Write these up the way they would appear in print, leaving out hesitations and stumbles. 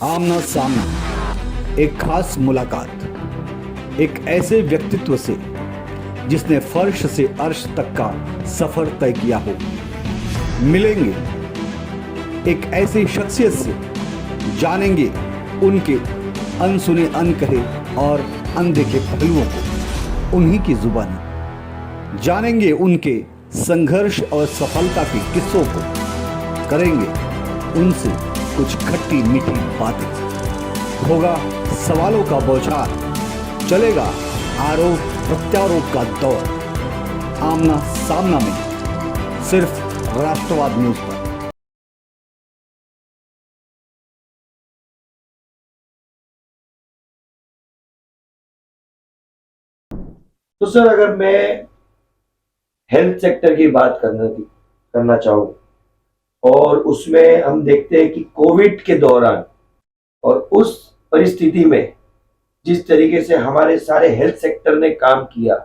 आमना सामना, एक खास मुलाकात एक ऐसे व्यक्तित्व से जिसने फर्श से अर्श तक का सफर तय किया हो। मिलेंगे एक ऐसी शख्सियत से, जानेंगे उनके अनसुने, अनकहे और अनदेखे पहलुओं को उन्हीं की जुबानी, जानेंगे उनके संघर्ष और सफलता के किस्सों को, करेंगे उनसे कुछ खट्टी मीठी बातें। होगा सवालों का बौछार, चलेगा आरोप प्रत्यारोप का दौर। आमना सामना में सिर्फ राष्ट्रवाद न्यूज पर। तो सर, अगर मैं हेल्थ सेक्टर की बात करना चाहूँ और उसमें हम देखते हैं कि कोविड के दौरान और उस परिस्थिति में जिस तरीके से हमारे सारे हेल्थ सेक्टर ने काम किया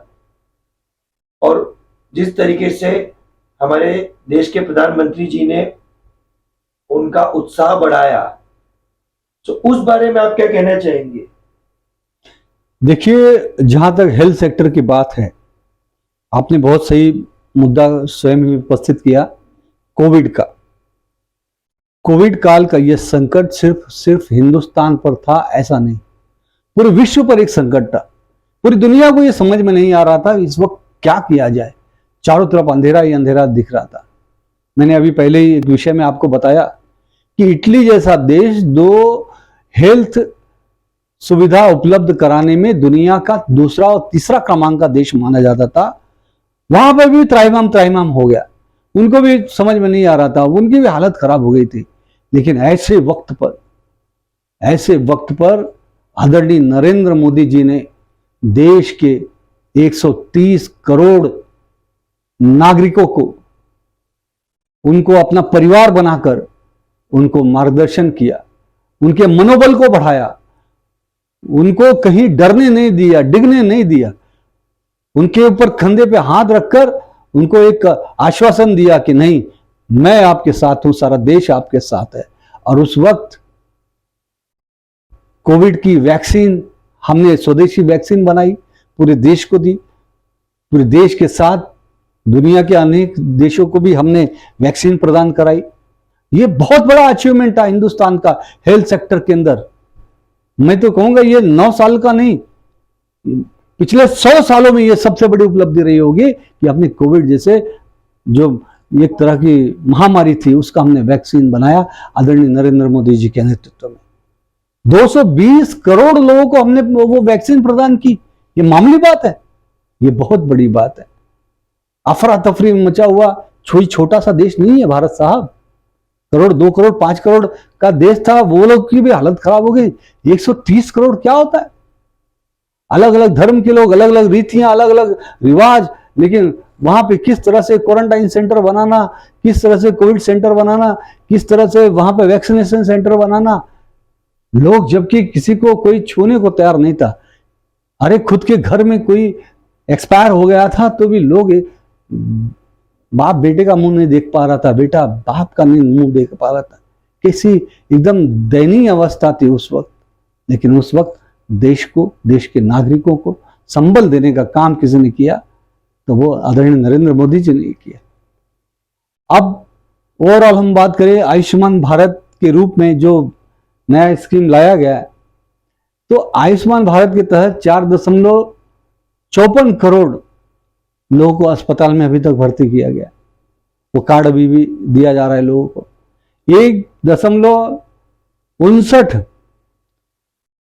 और जिस तरीके से हमारे देश के प्रधानमंत्री जी ने उनका उत्साह बढ़ाया, तो उस बारे में आप क्या कहना चाहेंगे? देखिए, जहां तक हेल्थ सेक्टर की बात है, आपने बहुत सही मुद्दा स्वयं ही उपस्थित किया। कोविड काल का यह संकट सिर्फ हिंदुस्तान पर था ऐसा नहीं, पूरे विश्व पर एक संकट था। पूरी दुनिया को यह समझ में नहीं आ रहा था इस वक्त क्या किया जाए। चारों तरफ अंधेरा ही अंधेरा दिख रहा था। मैंने अभी पहले ही एक विषय में आपको बताया कि इटली जैसा देश दो हेल्थ सुविधा उपलब्ध कराने में दुनिया का दूसरा और तीसरा क्रमांक का देश माना जाता था, वहां पर भी त्राहिमाम हो गया। उनको भी समझ में नहीं आ रहा था, उनकी भी हालत खराब हो गई थी। लेकिन ऐसे वक्त पर आदरणीय नरेंद्र मोदी जी ने देश के 130 करोड़ नागरिकों को, उनको अपना परिवार बनाकर उनको मार्गदर्शन किया, उनके मनोबल को बढ़ाया, उनको कहीं डरने नहीं दिया, डिगने नहीं दिया। उनके ऊपर कंधे पे हाथ रखकर उनको एक आश्वासन दिया कि नहीं, मैं आपके साथ हूं, सारा देश आपके साथ है। और उस वक्त कोविड की वैक्सीन हमने स्वदेशी वैक्सीन बनाई, पूरे देश को दी। पूरे देश के साथ दुनिया के अनेक देशों को भी हमने वैक्सीन प्रदान कराई। ये बहुत बड़ा अचीवमेंट था हिंदुस्तान का हेल्थ सेक्टर के अंदर। मैं तो कहूंगा ये 9 साल का नहीं, पिछले 100 सालों में ये सबसे बड़ी उपलब्धि रही होगी कि अपने कोविड जैसे जो एक तरह की महामारी थी उसका हमने वैक्सीन बनाया आदरणीय नरेंद्र मोदी जी के नेतृत्व में। 220 करोड़ लोगों को हमने वो वैक्सीन प्रदान की। ये मामूली बात है, ये बहुत बड़ी बात है। अफरा तफरी में मचा हुआ छोटा सा देश नहीं है भारत साहब। करोड़, 2 करोड़, 5 करोड़ का देश था, वो लोग की भी हालत खराब हो गई। 130 करोड़ क्या होता है? अलग अलग धर्म के लोग, अलग अलग रीतियां, अलग अलग रिवाज, लेकिन वहां पे किस तरह से क्वारंटाइन सेंटर बनाना, किस तरह से कोविड सेंटर बनाना, किस तरह से वहां पे वैक्सीनेशन सेंटर बनाना, लोग जबकि किसी को कोई छूने को तैयार नहीं था। अरे खुद के घर में कोई एक्सपायर हो गया था तो भी लोग, बाप बेटे का मुंह नहीं देख पा रहा था, बेटा बाप का नहीं मुंह देख पा रहा था। कैसी एकदम दयनीय अवस्था थी उस वक्त। लेकिन उस वक्त देश को, देश के नागरिकों को संबल देने का काम किसी ने किया तो वो आदरणीय नरेंद्र मोदी जी ने किया। अब ओवरऑल हम बात करें आयुष्मान भारत के रूप में जो नया स्कीम लाया गया है, तो आयुष्मान भारत के तहत 4.54 करोड़ लोगों को अस्पताल में अभी तक भर्ती किया गया। वो कार्ड अभी भी दिया जा रहा है लोगों को। 1.59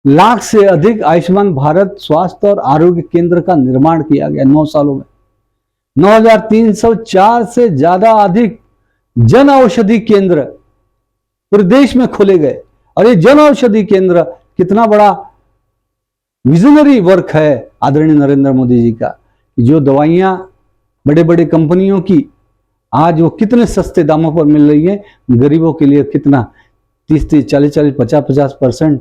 लाख से अधिक आयुष्मान भारत स्वास्थ्य और आरोग्य केंद्र का निर्माण किया गया 9 सालों में। 9,304 से ज्यादा अधिक जन औषधि केंद्र पूरे देश में खोले गए। और ये जन औषधि केंद्र कितना बड़ा विजनरी वर्क है आदरणीय नरेंद्र मोदी जी का, जो दवाइयां बड़े बड़े कंपनियों की आज वो कितने सस्ते दामों पर मिल रही है, गरीबों के लिए कितना 30-30, 40-40, 50-50%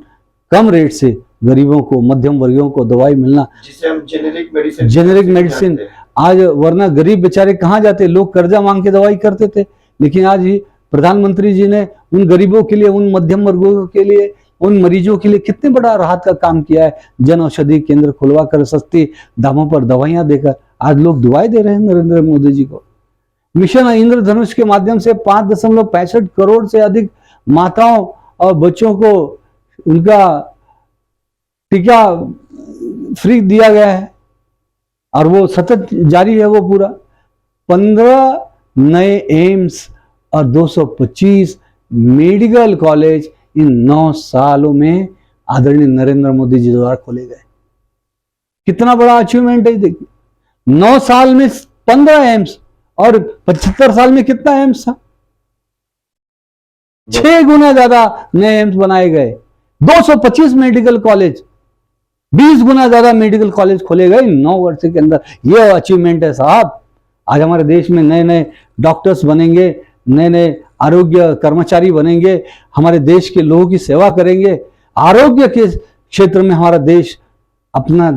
कम रेट से गरीबों को, मध्यम वर्गों को दवाई मिलना, जिसे हम जेनेरिक मेडिसिन आज, वरना गरीब बेचारे कहाँ जाते, लोग कर्जा मांग के दवाई करते थे। लेकिन आज ही प्रधानमंत्री जी ने उन गरीबों के लिए, उन मध्यम वर्गों के लिए उन मरीजों के लिए कितने बड़ा राहत का काम किया है। जन औषधि केंद्र खुलवा कर सस्ती दामों पर दवाइयां देकर आज लोग दुआएं दे रहे हैं नरेंद्र मोदी जी को। मिशन इंद्रधनुष के माध्यम से 5.65 करोड़ से अधिक माताओं और बच्चों को उनका टीका फ्री दिया गया है और वो सतत जारी है वो पूरा। 15 नए एम्स और 225 मेडिकल कॉलेज इन 9 सालों में आदरणीय नरेंद्र मोदी जी द्वारा खोले गए। कितना बड़ा अचीवमेंट है देखिए। 9 साल में 15 एम्स और 75 साल में कितना एम्स था? 6 गुना ज्यादा नए एम्स बनाए गए। 225 मेडिकल कॉलेज, 20 गुना ज्यादा मेडिकल कॉलेज खोले गए 9 वर्ष के अंदर। यह अचीवमेंट है साहब। आज हमारे देश में नए नए डॉक्टर्स बनेंगे, नए नए आरोग्य कर्मचारी बनेंगे, हमारे देश के लोगों की सेवा करेंगे। आरोग्य के क्षेत्र में हमारा देश अपना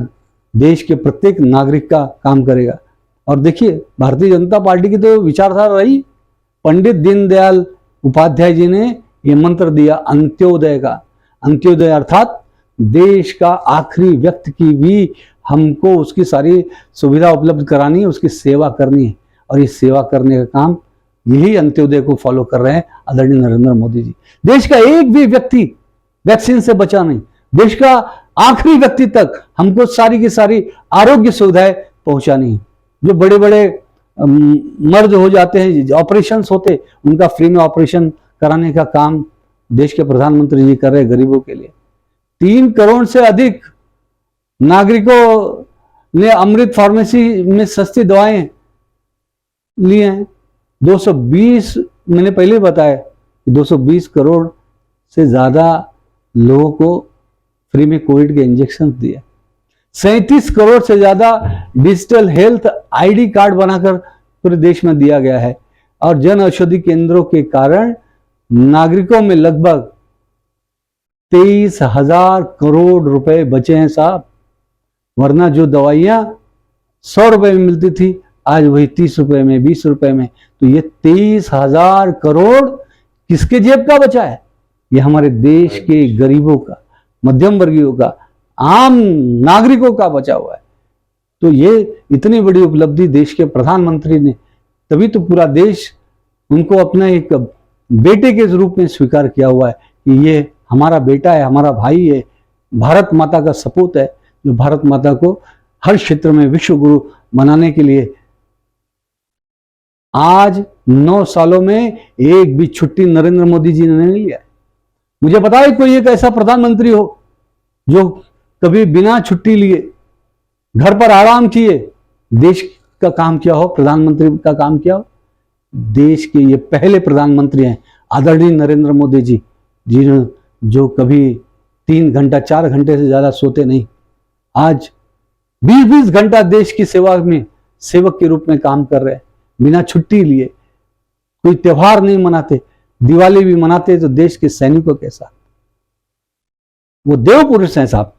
देश के प्रत्येक नागरिक का काम करेगा। और देखिए, भारतीय जनता पार्टी की तो विचारधारा रही, पंडित दीनदयाल उपाध्याय जी ने यह मंत्र दिया अंत्योदय का। अंत्योदय अर्थात देश का आखिरी व्यक्ति की भी हमको उसकी सारी सुविधा उपलब्ध करानी है, उसकी सेवा करनी है। और ये सेवा करने का काम यही अंत्योदय को फॉलो कर रहे हैं आदरणीय नरेंद्र मोदी जी। देश का एक भी व्यक्ति वैक्सीन से बचा नहीं, देश का आखिरी व्यक्ति तक हमको सारी की सारी आरोग्य सुविधाएं पहुंचानी है। जो बड़े बड़े मर्ज हो जाते हैं, ऑपरेशंस होते, उनका फ्री में ऑपरेशन कराने का काम देश के प्रधानमंत्री जी कर रहे हैं गरीबों के लिए। 3 करोड़ से अधिक नागरिकों ने अमृत फार्मेसी में सस्ती दवाएं ली हैं। 220, मैंने पहले बताया कि 220 करोड़ से ज्यादा लोगों को फ्री में कोविड के इंजेक्शन दिए। 37 करोड़ से ज्यादा डिजिटल हेल्थ आईडी कार्ड बनाकर पूरे देश में दिया गया है। और जन औषधि केंद्रों के कारण नागरिकों में लगभग 23,000 करोड़ रुपए बचे हैं साहब। वरना जो दवाइयां 100 रुपए में मिलती थी, आज वही 30 रुपए में, 20 रुपए में। तो ये 23,000 करोड़ किसके जेब का बचा है? ये हमारे देश के गरीबों का, मध्यम वर्गीयों का, आम नागरिकों का बचा हुआ है। तो ये इतनी बड़ी उपलब्धि देश के प्रधानमंत्री ने, तभी तो पूरा देश उनको अपना एक बेटे के रूप में स्वीकार किया हुआ है कि ये हमारा बेटा है, हमारा भाई है, भारत माता का सपूत है, जो भारत माता को हर क्षेत्र में विश्व गुरु बनाने के लिए आज 9 सालों में एक भी छुट्टी नरेंद्र मोदी जी ने नहीं लिया। मुझे पता है कोई एक ऐसा प्रधानमंत्री हो जो कभी बिना छुट्टी लिए घर पर आराम किए देश का काम किया हो, प्रधानमंत्री का काम किया हो। देश के ये पहले प्रधानमंत्री हैं आदरणीय नरेंद्र मोदी जी, जिन्होंने जो कभी 3 घंटा 4 घंटे से ज्यादा सोते नहीं, आज 20-20 घंटा देश की सेवा में सेवक के रूप में काम कर रहे हैं बिना छुट्टी लिए। कोई त्योहार नहीं मनाते, दिवाली भी मनाते तो देश के सैनिकों के साथ। वो देव पुरुष हैं साहब।